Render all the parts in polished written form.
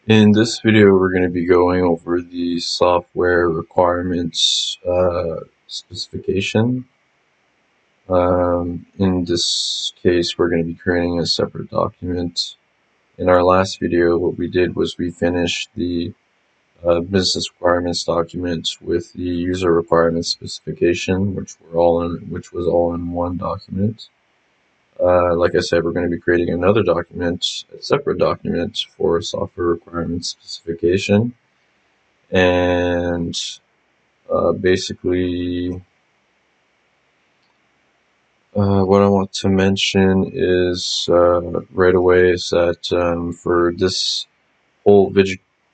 In this video, we're going to be going over the software requirements specification. In this case, we're going to be creating a separate document. In our last video, what we did was we finished the business requirements document with the user requirements specification, which was all in one document. Like I said, we're going to be creating another document, a separate document for software requirements specification. And basically, what I want to mention is right away is that for this whole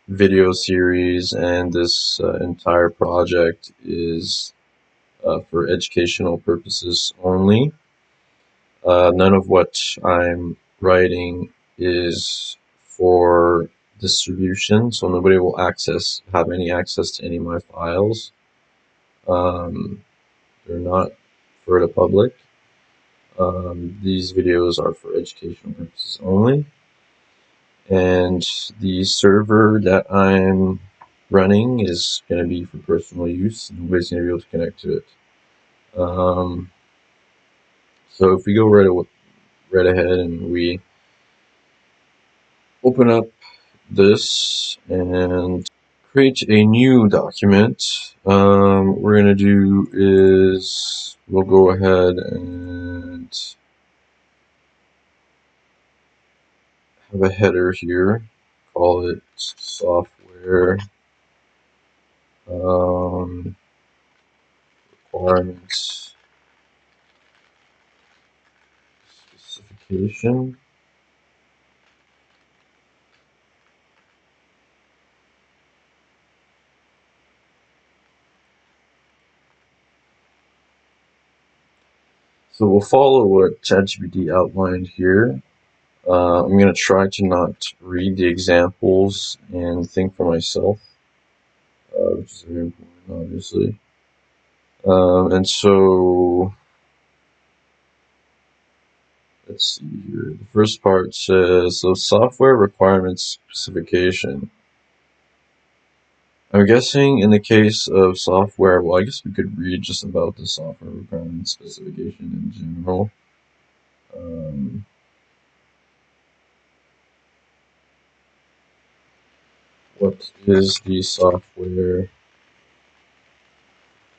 video series and this entire project is for educational purposes only. None of what I'm writing is for distribution, so nobody will have any access to any of my files. They're not for the public. These videos are for educational purposes only. And the server that I'm running is going to be for personal use. Nobody's going to be able to connect to it. So if we go right ahead and we open up this and create a new document, what we're going to do is we'll go ahead and have a header here, call it software requirements specification. So we'll follow what ChatGPT outlined here. I'm going to try to not read the examples and think for myself, which is very important, obviously. And so, let's see here. The first part says, so software requirements specification. I'm guessing in the case of software, well, I guess we could read just about the software requirements specification in general. What is the software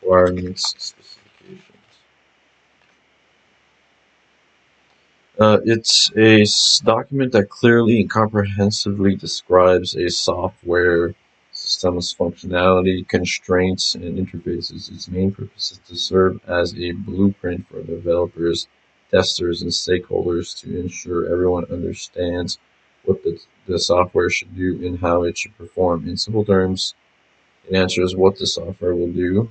requirements specifications? It's a document that clearly and comprehensively describes a software system's functionality, constraints, and interfaces. Its main purpose is to serve as a blueprint for developers, testers, and stakeholders to ensure everyone understands what the software should do and how it should perform. In simple terms, it answers what the software will do,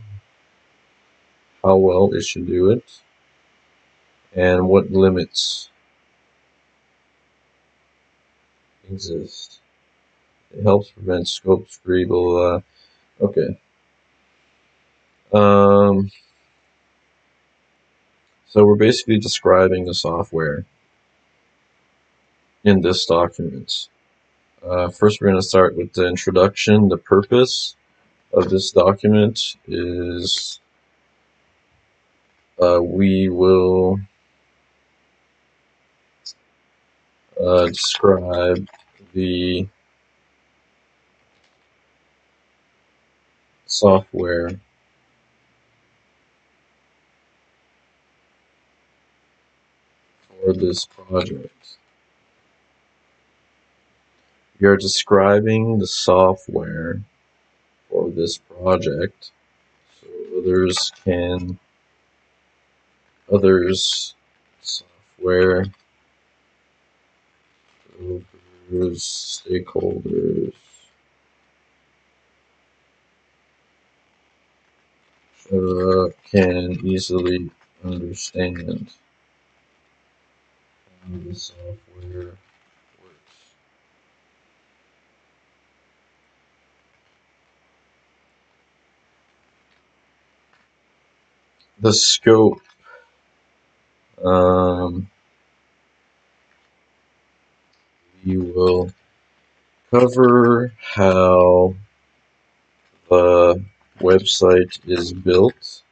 how well it should do it, and what limits exist. It helps prevent scope creep. Okay. So we're basically describing the software in this document. First, we're going to start with the introduction. The purpose of this document is we will describe the software for this project. We are describing the software for this project so others software stakeholders can easily understand how the software works. The scope. We will Cover how the website is built,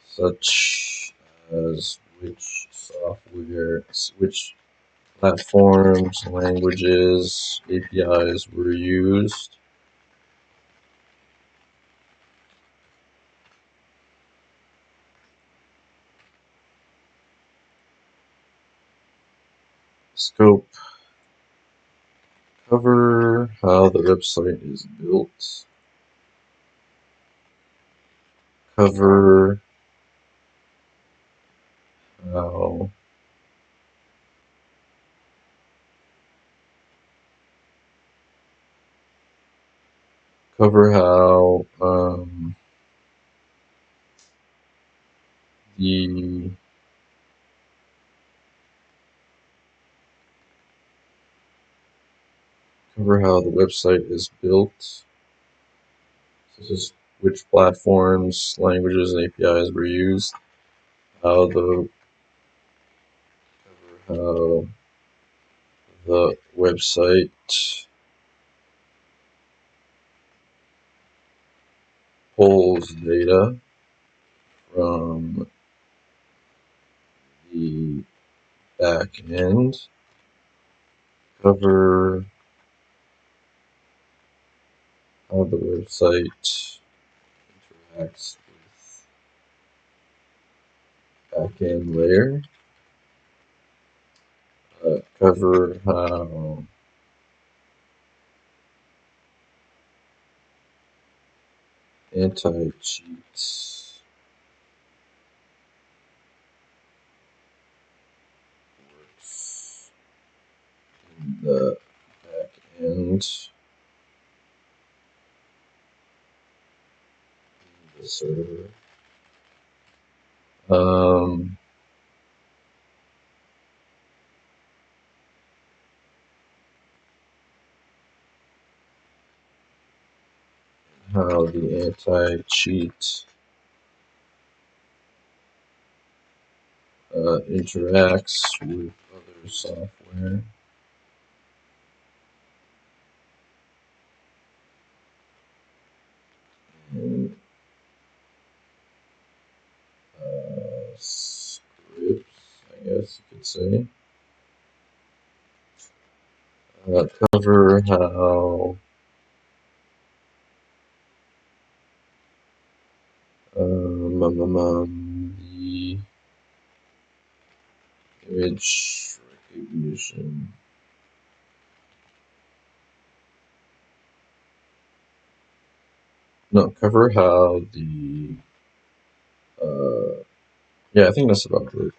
such as which platforms, languages, APIs were used. Scope. Cover how the website is built. Cover how cover how the cover how the website is built. This is which platforms, languages, and APIs were used. How the website pulls data from the back end. Cover how the website interacts with back-end layer. Cover how anti-cheat works in the back end. The server. How the anti-cheat interacts with other software. And scripts, I guess you could say. Cover how the image recognition cover how the yeah, I think that's about it.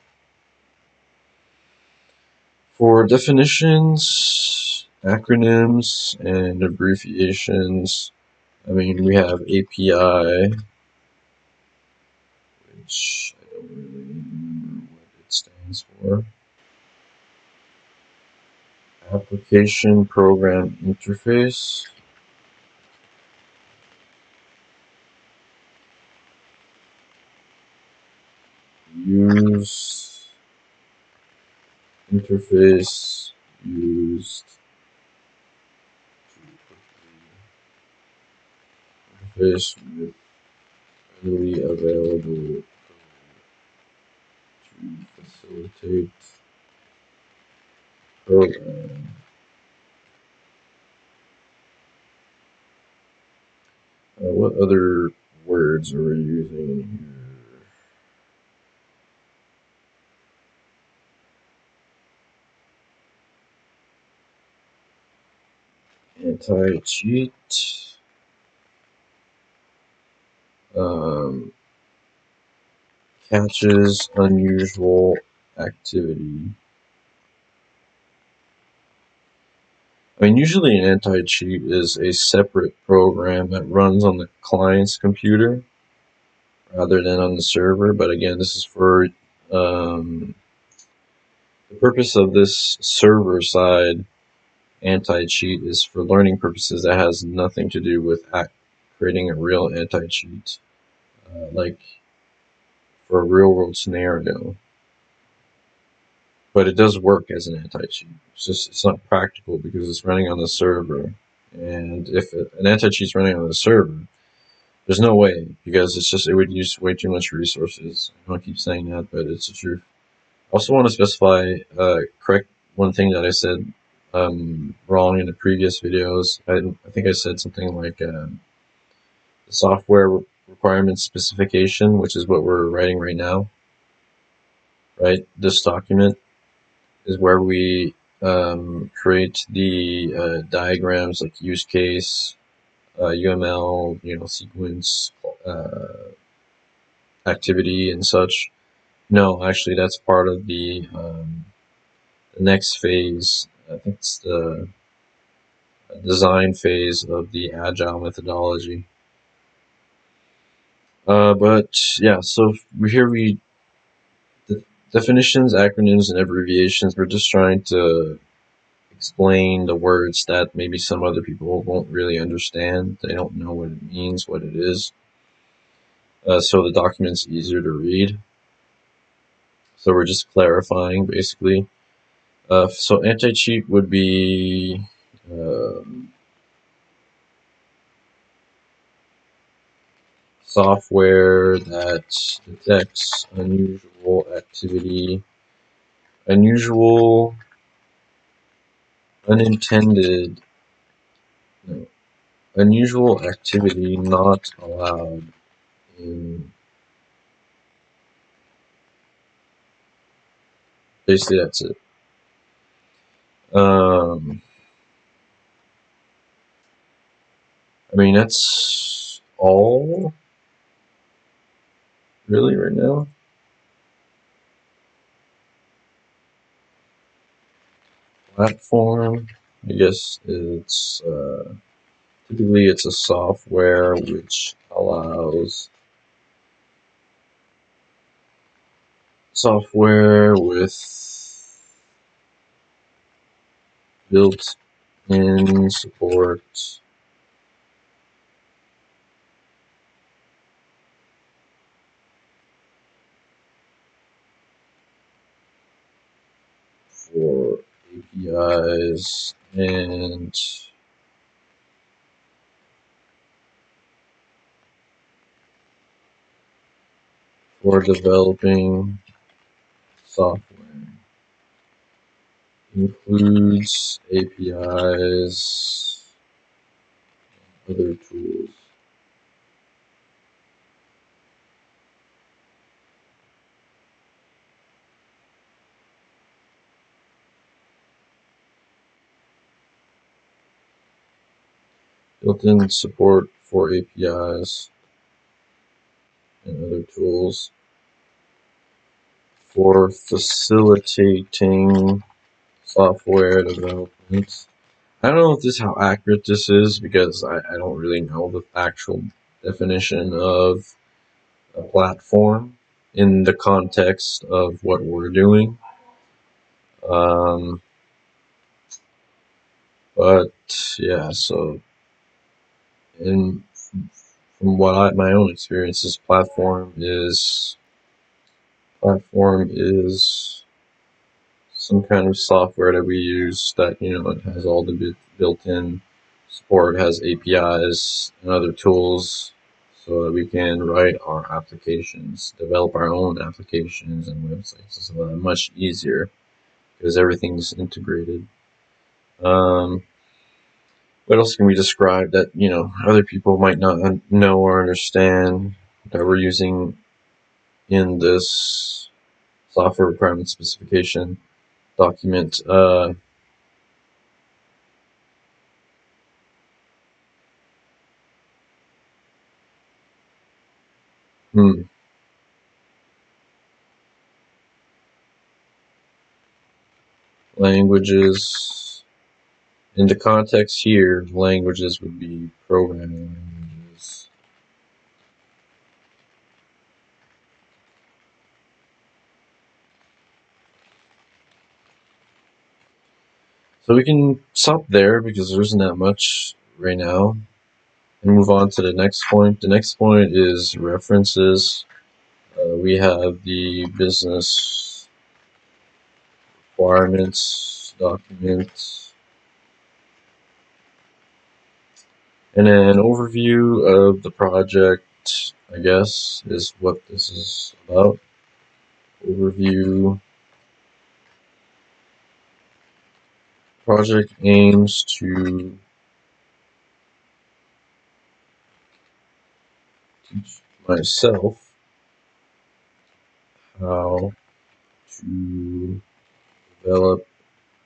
For definitions, acronyms, and abbreviations, I mean, we have API, which I don't really remember what it stands for. Application Program Interface. Use interface used interface with readily available code to facilitate program. What other words are we using in here? Anti-cheat. Catches unusual activity. I mean, usually an anti-cheat is a separate program that runs on the client's computer rather than on the server. But again, this is for the purpose of this server side anti-cheat is for learning purposes. That has nothing to do with creating a real anti-cheat, like for a real world scenario. but it does work as an anti-cheat. It's not practical because it's running on the server, and if an anti-cheat's running on the server, there's no way, because it would use way too much resources. I don't keep saying that, but it's the truth. I also want to specify, correct one thing that I said wrong in the previous videos. I think I said something like the software requirements specification, which is what we're writing right now. Right, this document is where we create the diagrams, like use case, UML, sequence, activity, and such. No, actually, that's part of the next phase. I think it's the design phase of the Agile methodology. But yeah, so here the definitions, acronyms, and abbreviations. We're just trying to explain the words that maybe some other people won't really understand. They don't know what it means, what it is. So the document's easier to read. So we're just clarifying, basically. So anti-cheat would be software that detects unusual activity, unusual, unintended, no, unusual activity not allowed in. Basically, that's it. I mean, that's all really right now. Platform, I guess it's typically it's a software which allows software with built-in support for APIs and for developing software. Includes APIs and other tools. Built-in support for APIs and other tools for facilitating software development. I don't know if this how accurate this is, because I don't really know the actual definition of a platform in the context of what we're doing. But yeah, so from what my own experiences, platform is some kind of software that we use that, it has all the built-in support, has APIs and other tools, so that we can write our applications, develop our own applications and websites. It's much easier because everything's integrated. What else can we describe that, other people might not know or understand that we're using in this software requirement specification document? Languages. In the context here, languages would be programming languages. So we can stop there because there isn't that much right now, and move on to the next point. The next point is references. We have the business requirements document, and an overview of the project, I guess, is what this is about. Overview. Project aims to teach myself how to develop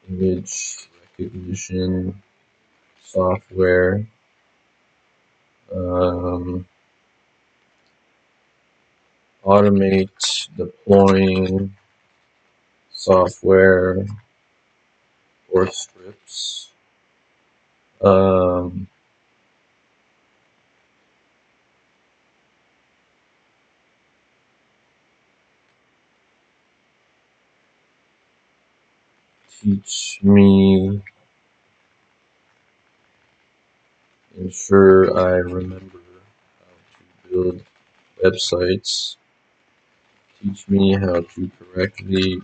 image recognition software, automate deploying software or scripts, um, teach me, ensure I remember how to build websites, teach me how to correctly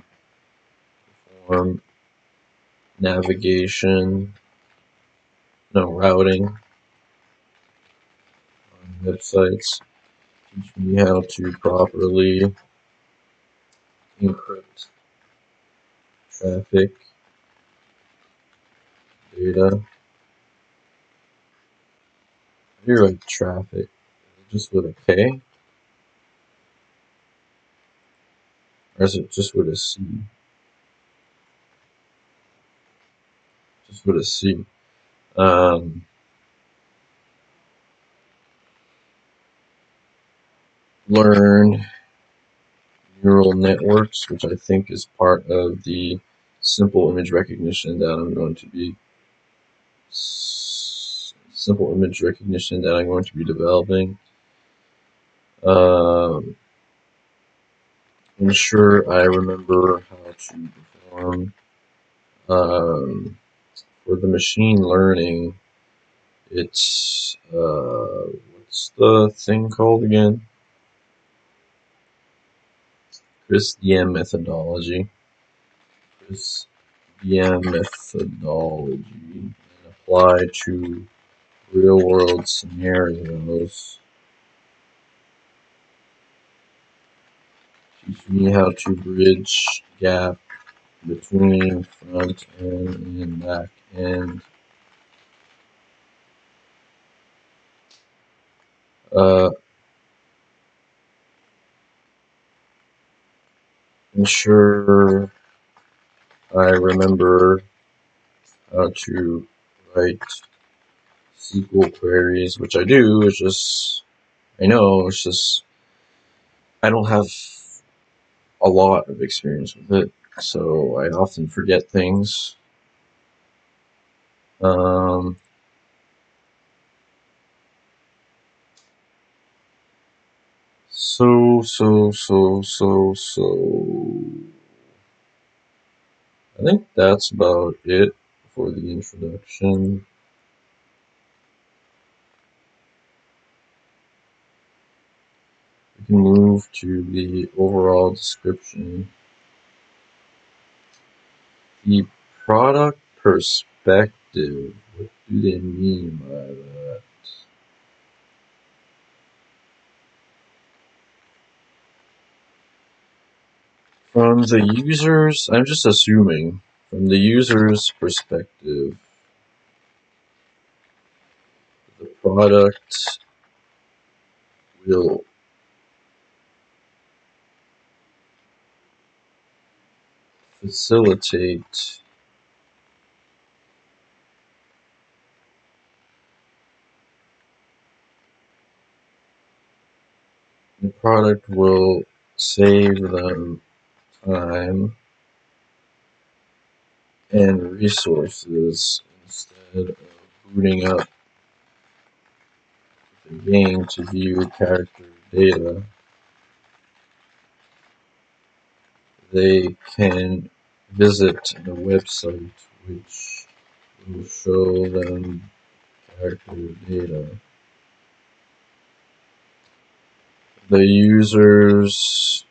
perform routing on websites, teach me how to properly encrypt traffic data. I do like traffic, just with a K, or is it just with a C? Just with a C. Learn neural networks, which I think is part of the simple image recognition that I'm going to be developing. Ensure I remember how to perform. For the machine learning, it's what's the thing called again? CRISP-DM methodology. CRISP-DM methodology, and apply to real-world scenarios. Teach me how to bridge gap between front end and back end. Ensure I remember how to write SQL queries, which I do. It's just, I know, it's just, I don't have a lot of experience with it, so I often forget things. Um, so. I think that's about it for the introduction. We can move to the overall description. The product perspective. What do they mean by that? From the user's, I'm just assuming, from the user's perspective, the product will facilitate the product will save them time and resources instead of booting up the game to view character data. They can visit the website which will show them character data. The users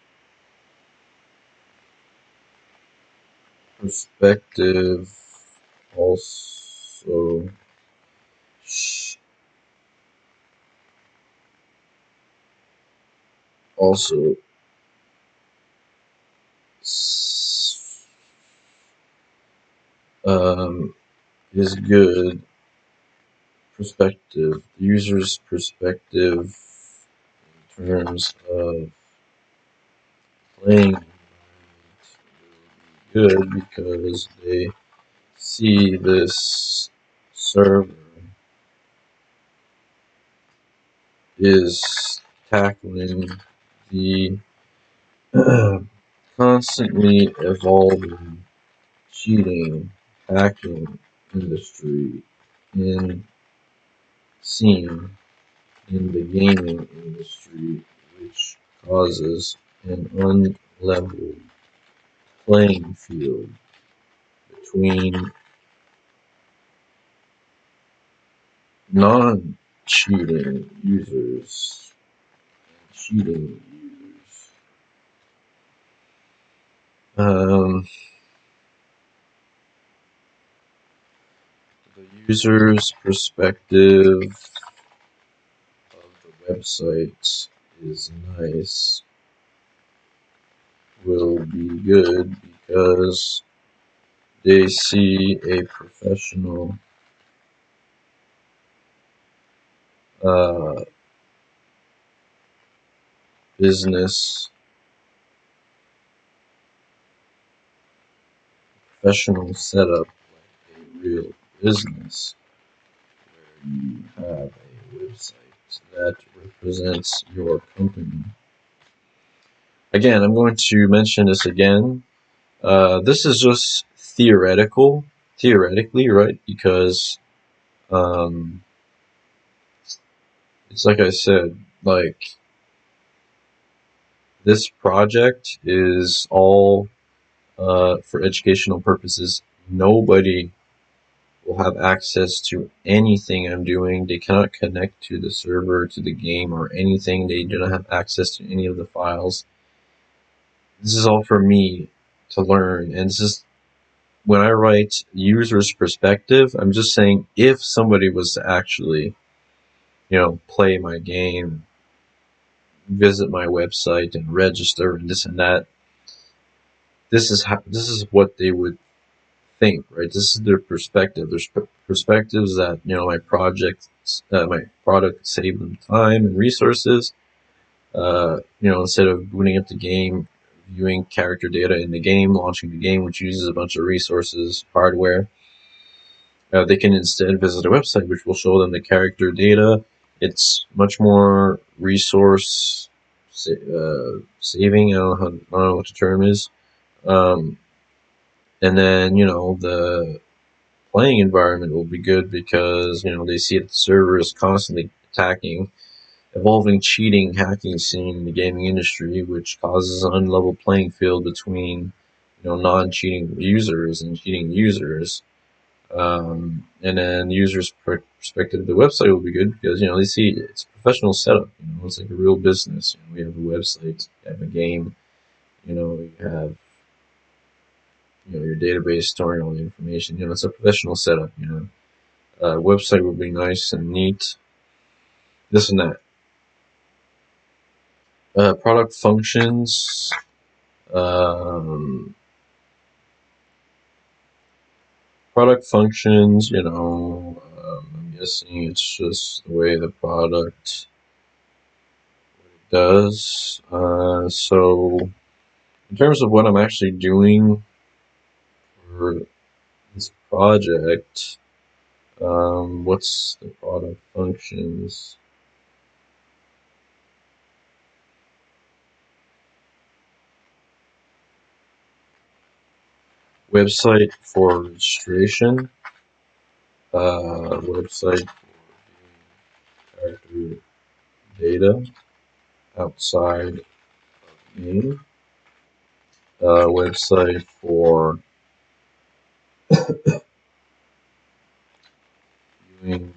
perspective also also um, is good perspective. The user's perspective in terms of playing good because they see this server is tackling the constantly evolving cheating, hacking industry in scene in the gaming industry, which causes an unlevel playing field between non-cheating users and cheating users. The user's perspective of the website is nice, will be good because they see a professional uh, business, professional setup, like a real business, where you have a website that represents your company. Again, I'm going to mention this again. This is just theoretically, right? Because it's like I said, like this project is all for educational purposes. Nobody will have access to anything I'm doing. They cannot connect to the server, to the game, or anything. They do not have access to any of the files. This is all for me to learn, and this is when I write user's perspective. I'm just saying if somebody was to actually, play my game, visit my website, and register, and this and that. This is what they would think, right? This is their perspective. There's perspectives that my product saved them time and resources. Instead of booting up the game, viewing character data in the game, launching the game, which uses a bunch of resources, hardware, they can instead visit a website which will show them the character data. It's much more resource saving. I don't know what the term is. And then the playing environment will be good because they see that the server is constantly attacking, evolving, cheating, hacking scene in the gaming industry, which causes an unlevel playing field between non-cheating users and cheating users. And then the user's perspective of the website will be good because they see it's a professional setup. It's like a real business. We have a website, we have a game. You have your database storing all the information. It's a professional setup. Website would be nice and neat. This and that. Product functions. Um, Product functions. I'm guessing it's just the way the product does. So, in terms of what I'm actually doing for this project, what's the product functions? Website for registration, website for character data outside of game, website for viewing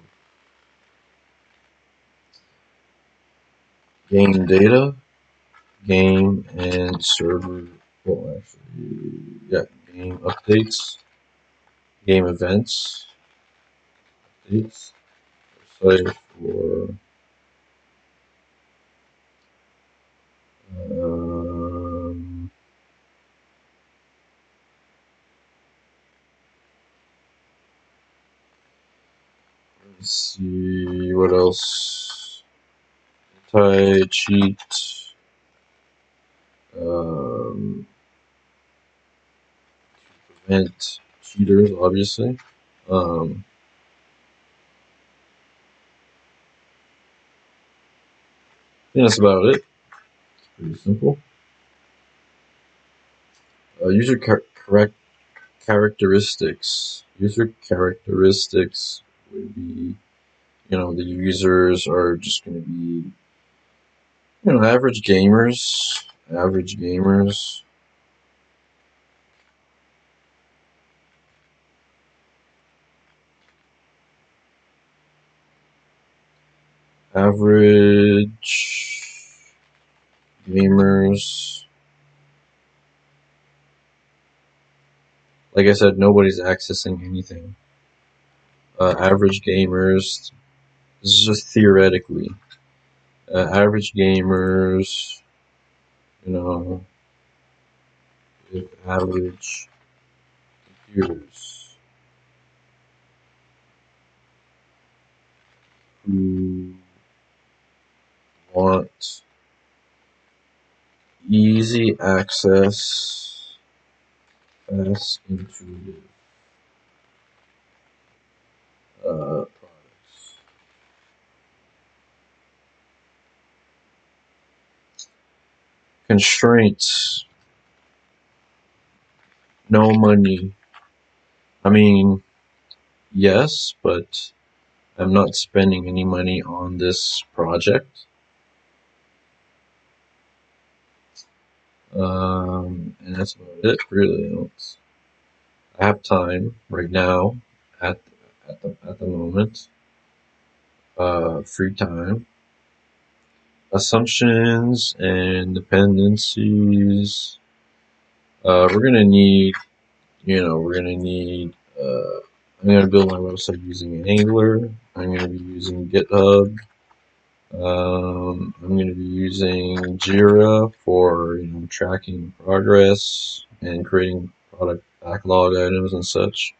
game data, game and server, well actually, yeah, game updates, game events, updates, website for um, let's see what else. Anti-cheat, to prevent cheaters, obviously. I think that's about it. It's pretty simple. User characteristics. User characteristics would be, the users are just going to be, average gamers. Average gamers. Average gamers. Like I said, nobody's accessing anything. Average gamers. This is just theoretically. Average gamers, with average computers who want easy access, fast, intuitive products. Constraints. No money. I mean, yes, but I'm not spending any money on this project. And that's about it, really. I have time right now, at the moment. Free time. Assumptions and dependencies. We're gonna need, I'm gonna build my website using Angular. I'm gonna be using GitHub. I'm gonna be using Jira for, tracking progress and creating product backlog items and such.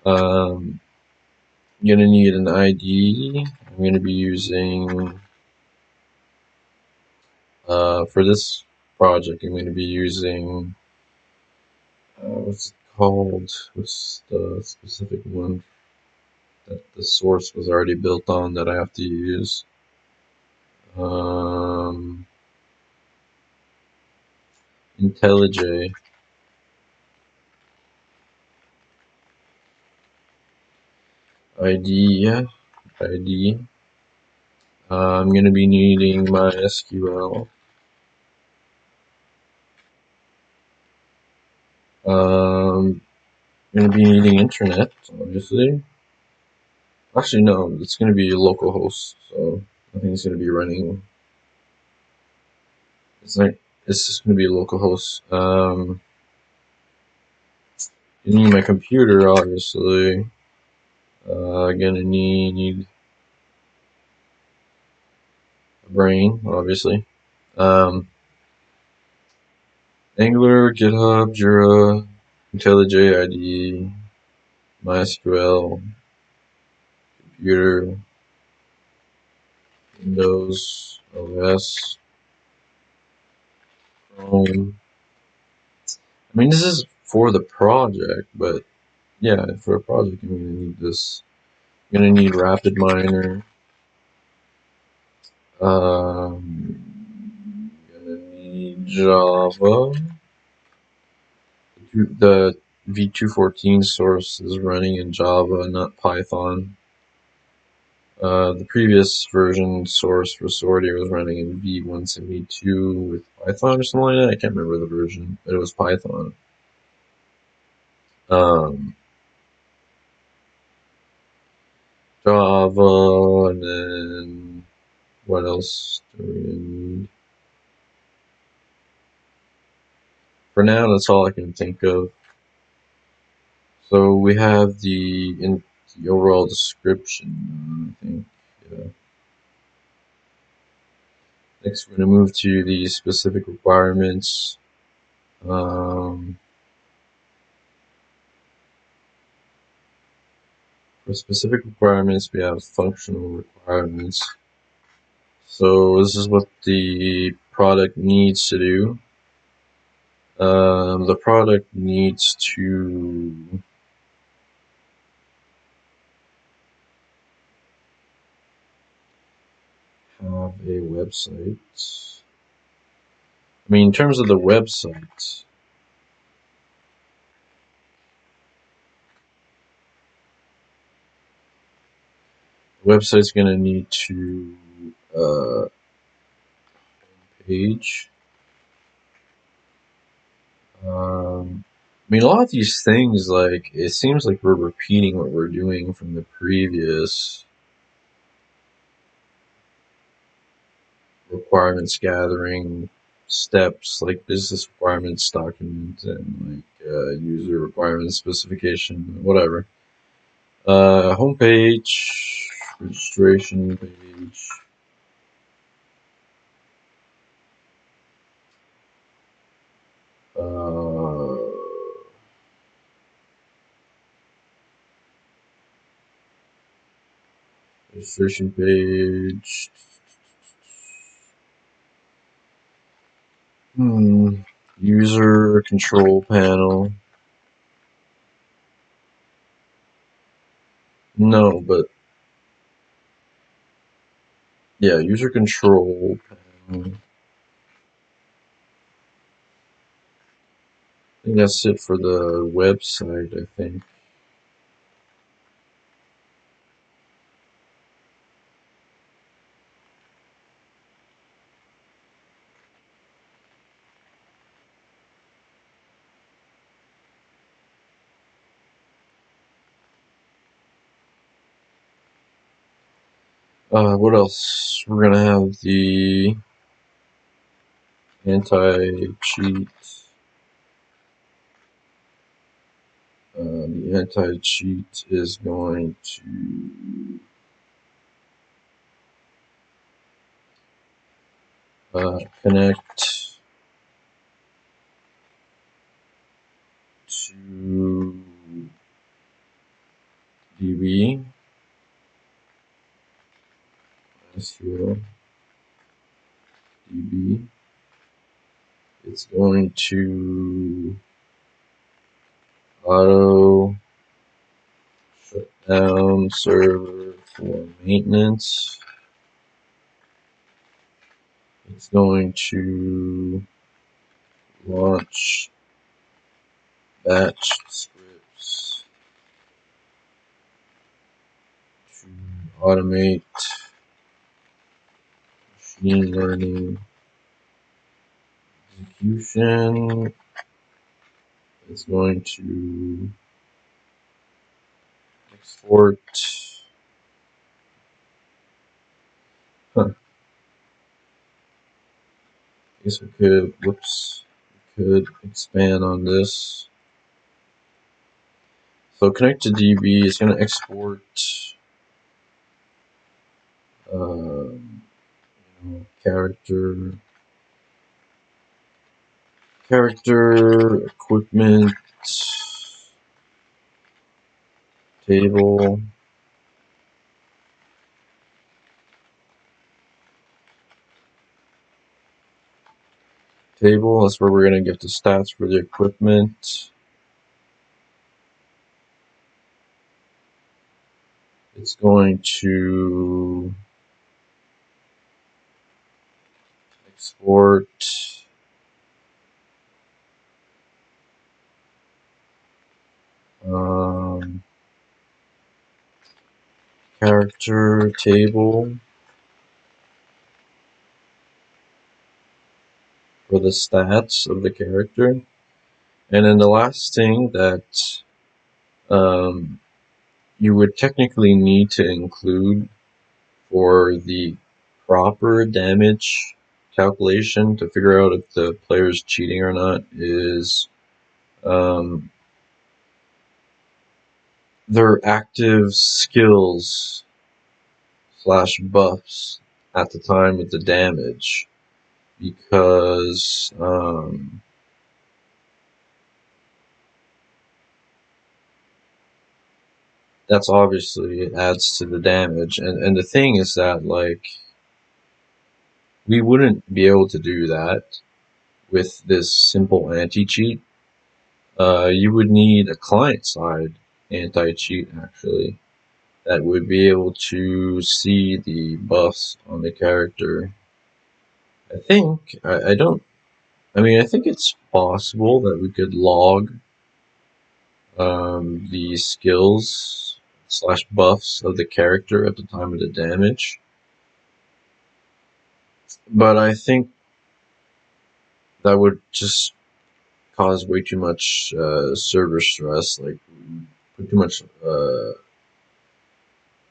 I'm gonna need an ID. I'm gonna be using, for this project, I'm gonna be using, what's it called? What's the specific one that the source was already built on that I have to use? IntelliJ. ID, yeah, ID. I'm going to be needing my SQL. I'm going to be needing internet, obviously. Actually, no, it's going to be localhost, so I think it's going to be running. It's just going to be localhost. You need my computer, obviously. Gonna need a brain, obviously. Angular, GitHub, Jira, IntelliJ IDE, MySQL, computer, Windows, OS, Chrome. I mean, this is for the project, but yeah, for a project, you're gonna need this. You're gonna need RapidMiner. Gonna need Java. The v214 source is running in Java, not Python. The previous version source for Swordie was running in v172 with Python or something like that. I can't remember the version, but it was Python. Java, and then what else do we need? For now, that's all I can think of. So we have the overall description, I think. Yeah. Next, we're going to move to the specific requirements. For specific requirements, we have functional requirements. So this is what the product needs to do. The product needs to have a website. I mean, in terms of the website, the website's going to need to page. I mean, a lot of these things, like, it seems like we're repeating what we're doing from the previous requirements gathering steps, like business requirements document and like user requirements specification, whatever. Homepage, registration page. Registration page. User control panel. No, but yeah, user control panel. I think that's it for the website, I think. What else? We're gonna have the anti-cheat. The anti-cheat is going to connect to DB. SQL DB. It's going to auto shut down server for maintenance. It's going to launch batch scripts to automate machine learning execution. It's going to export. I guess we could, we could expand on this. So connect to DB is going to export character equipment table. That's where we're going to get the stats for the equipment. It's going to export character table for the stats of the character. And then the last thing that you would technically need to include for the proper damage calculation to figure out if the player is cheating or not is their active skills slash buffs at the time of the damage, because that's obviously, it adds to the damage. And the thing is that, like, we wouldn't be able to do that with this simple anti-cheat. You would need a client-side anti-cheat, actually, that would be able to see the buffs on the character. I think, I don't, I mean, I think it's possible that we could log the skills slash buffs of the character at the time of the damage. But I think that would just cause way too much server stress, like put too much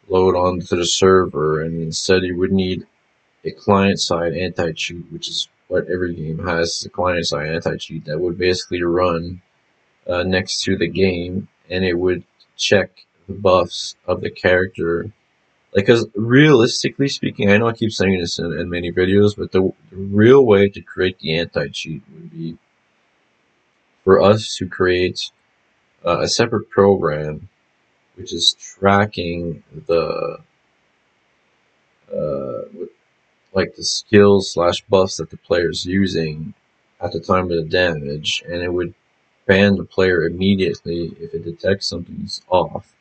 load onto the server, and instead you would need a client-side anti-cheat, which is what every game has, a client-side anti-cheat that would basically run next to the game, and it would check the buffs of the character. Like, because realistically speaking, I know I keep saying this in many videos, but the real way to create the anti-cheat would be for us to create a separate program which is tracking the uh, like the skills slash buffs that the player is using at the time of the damage, and it would ban the player immediately if it detects something's off.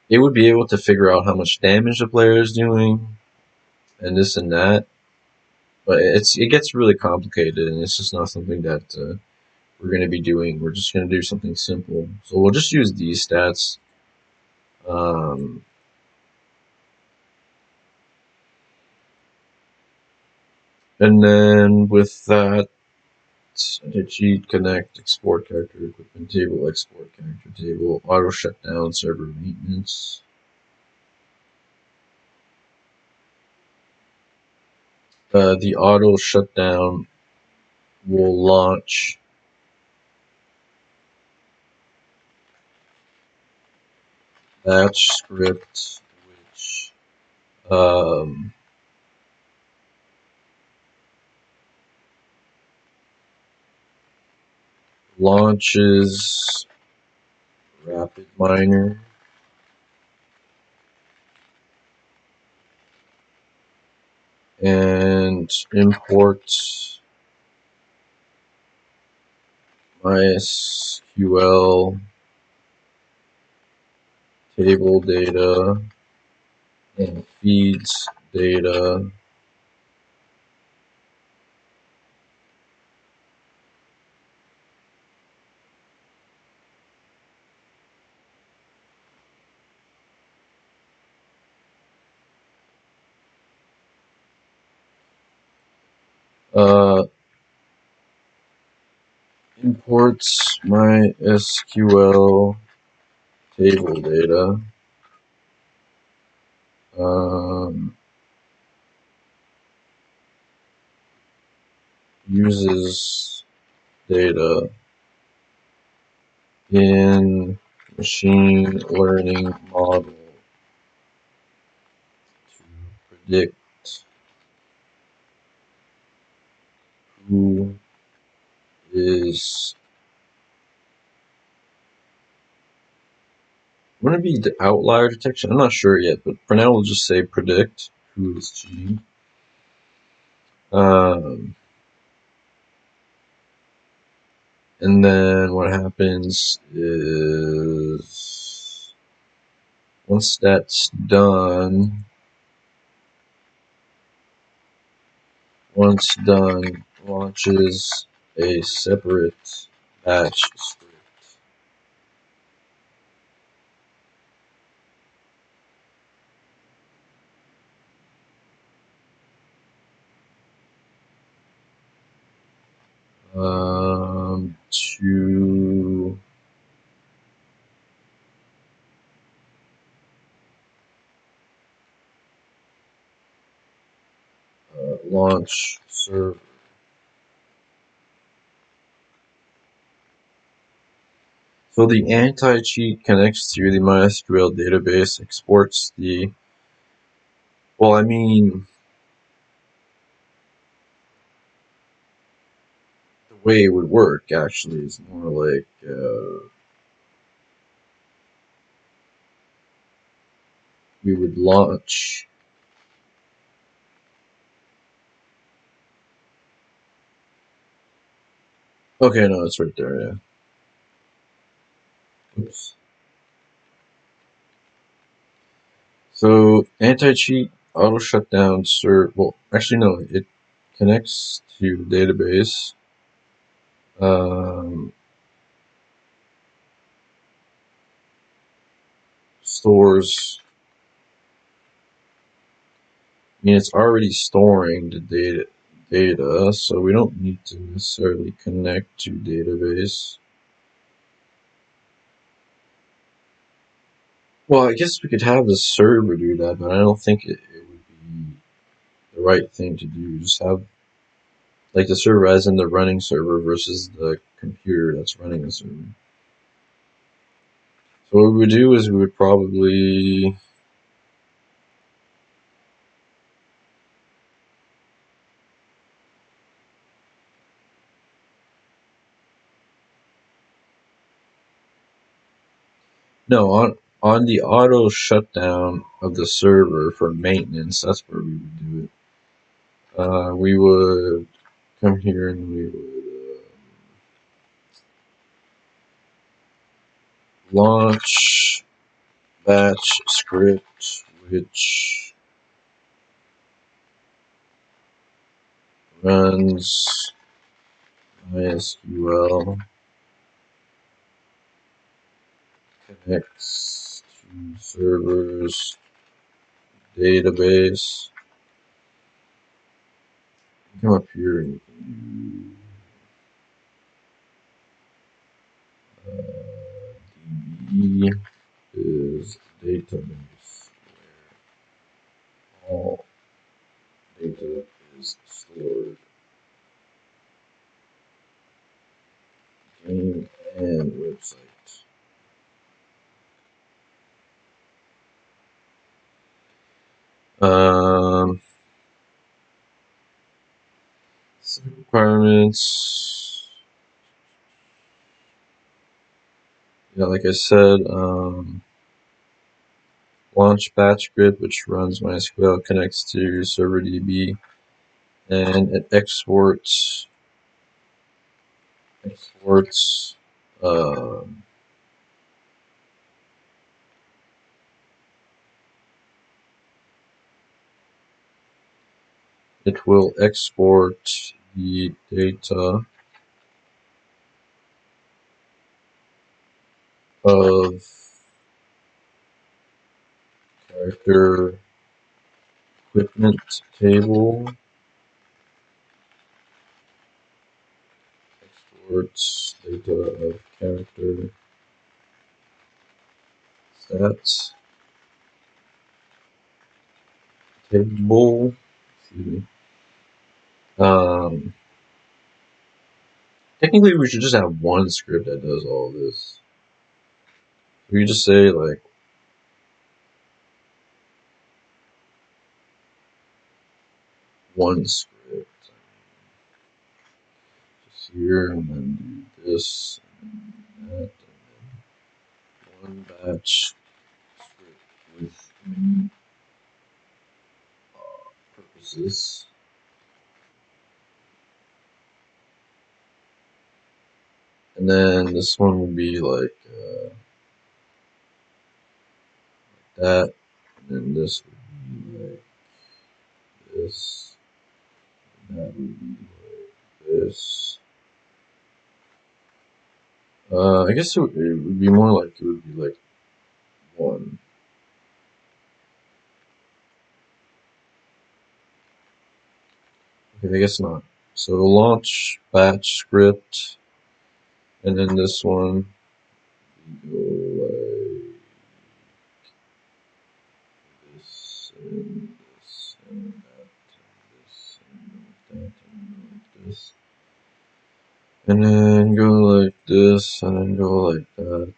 It would be able to figure out how much damage the player is doing and this and that, but it gets really complicated, and it's just not something that we're going to be doing. We're just going to do something simple. So we'll just use these stats. Um, and then with that, cheat, connect, export character equipment table, export character table, auto shutdown, server maintenance. The auto shutdown will launch batch script, which launches rapid miner and imports MySQL table data and feeds data. Uh, imports MySQL table data. Um, uses data in machine learning model to predict who is. Wouldn't it be the outlier detection? I'm not sure yet, but for now we'll just say predict who is cheating. Um, and then what happens is once that's done, launches a separate batch script. To launch server. So the anti-cheat connects to the MySQL database, exports the, well, I mean, the way it would work actually is more like, we would launch, okay, no, it's right there, yeah. Oops. So anti-cheat auto shutdown well, actually no, it connects to the database. Stores, I mean, it's already storing the data, so we don't need to necessarily connect to database. Well, I guess we could have the server do that, but I don't think it would be the right thing to do. Just have like the server as in the running server versus the computer that's running the server. So what we would do is we would probably no on the auto shutdown of the server for maintenance. That's where we would do it. We would come here and we would launch batch script, which runs MySQL, connects to servers, database. Come up here and DB is database where all data is stored. Game and website. Requirements. Yeah, like I said, launch batch script, which runs MySQL, connects to server DB, and it exports um, it will export the data of character equipment table, exports data of character stats table. Excuse me. Technically, we should just have one script that does all this. We could just say like one script. Just here and then do this and that, and then one batch script with many purposes. And then this one would be like that, and then this would be like this, and that would be like this. I guess it would be more like it would be like one. Okay, I guess not. So launch batch script, and then this one go like this and this and that and this and that and like this. and then go like this, and then go like that.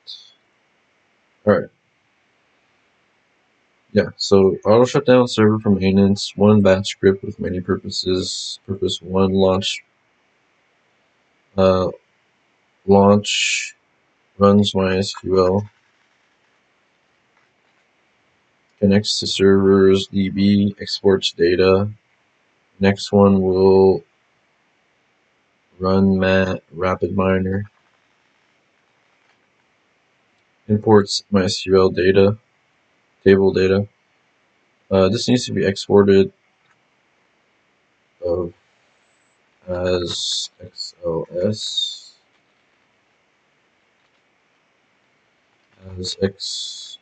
Alright. Yeah, so auto shutdown server for maintenance, one batch script with many purposes. Purpose 1, launch runs MySQL, connects to servers, DB, exports data. Next one will run RapidMiner, imports MySQL data, table data. This needs to be exported as XLS, as XLS.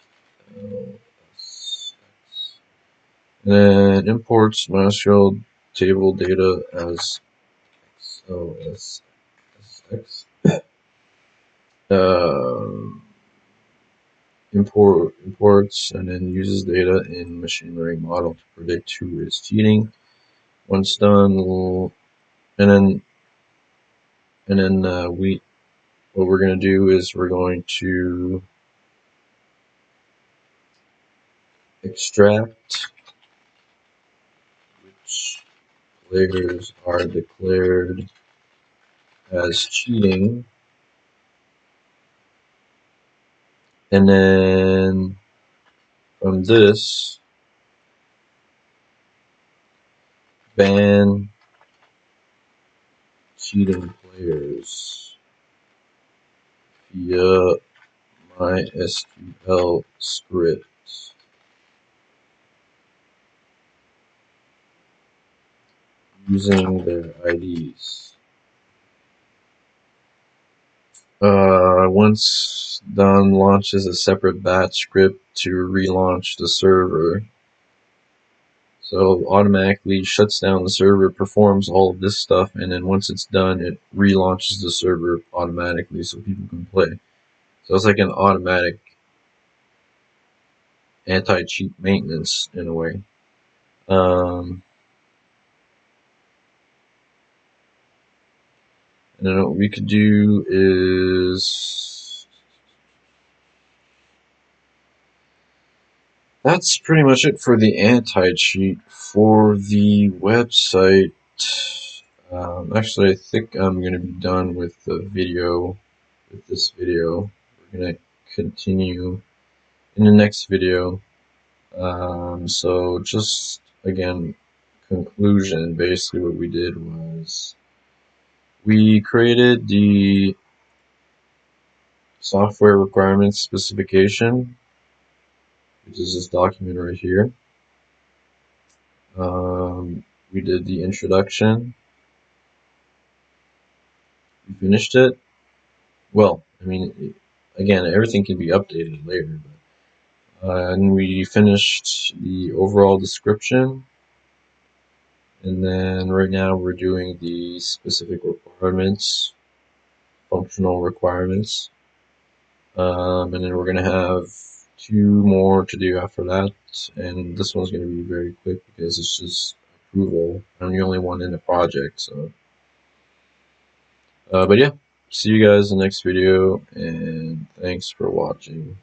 And then imports MySQL table data as XLS. Imports and then uses data in machine learning model to predict who is cheating. Once done, what we're going to do is we're going to extract which players are declared as cheating, and then from this ban cheating players via MySQL script using their IDs. Once done, launches a separate batch script to relaunch the server. So automatically shuts down the server, performs all of this stuff, and then once it's done, it relaunches the server automatically so people can play. So it's like an automatic anti-cheat maintenance in a way. And then what we could do is, that's pretty much it for the anti-cheat. For the website, actually I think I'm going to be done with the video, with this video. We're going to continue in the next video. So just, again, conclusion, basically what we did was we created the software requirements specification, which is this document right here. We did the introduction. We finished it. Well, I mean, again, everything can be updated later. But, and we finished the overall description. And then right now we're doing the specific requirements, functional requirements. And then we're going to have 2 more to do after that. And this one's going to be very quick because it's just approval. I'm the only one in the project. So, but yeah, see you guys in the next video, and thanks for watching.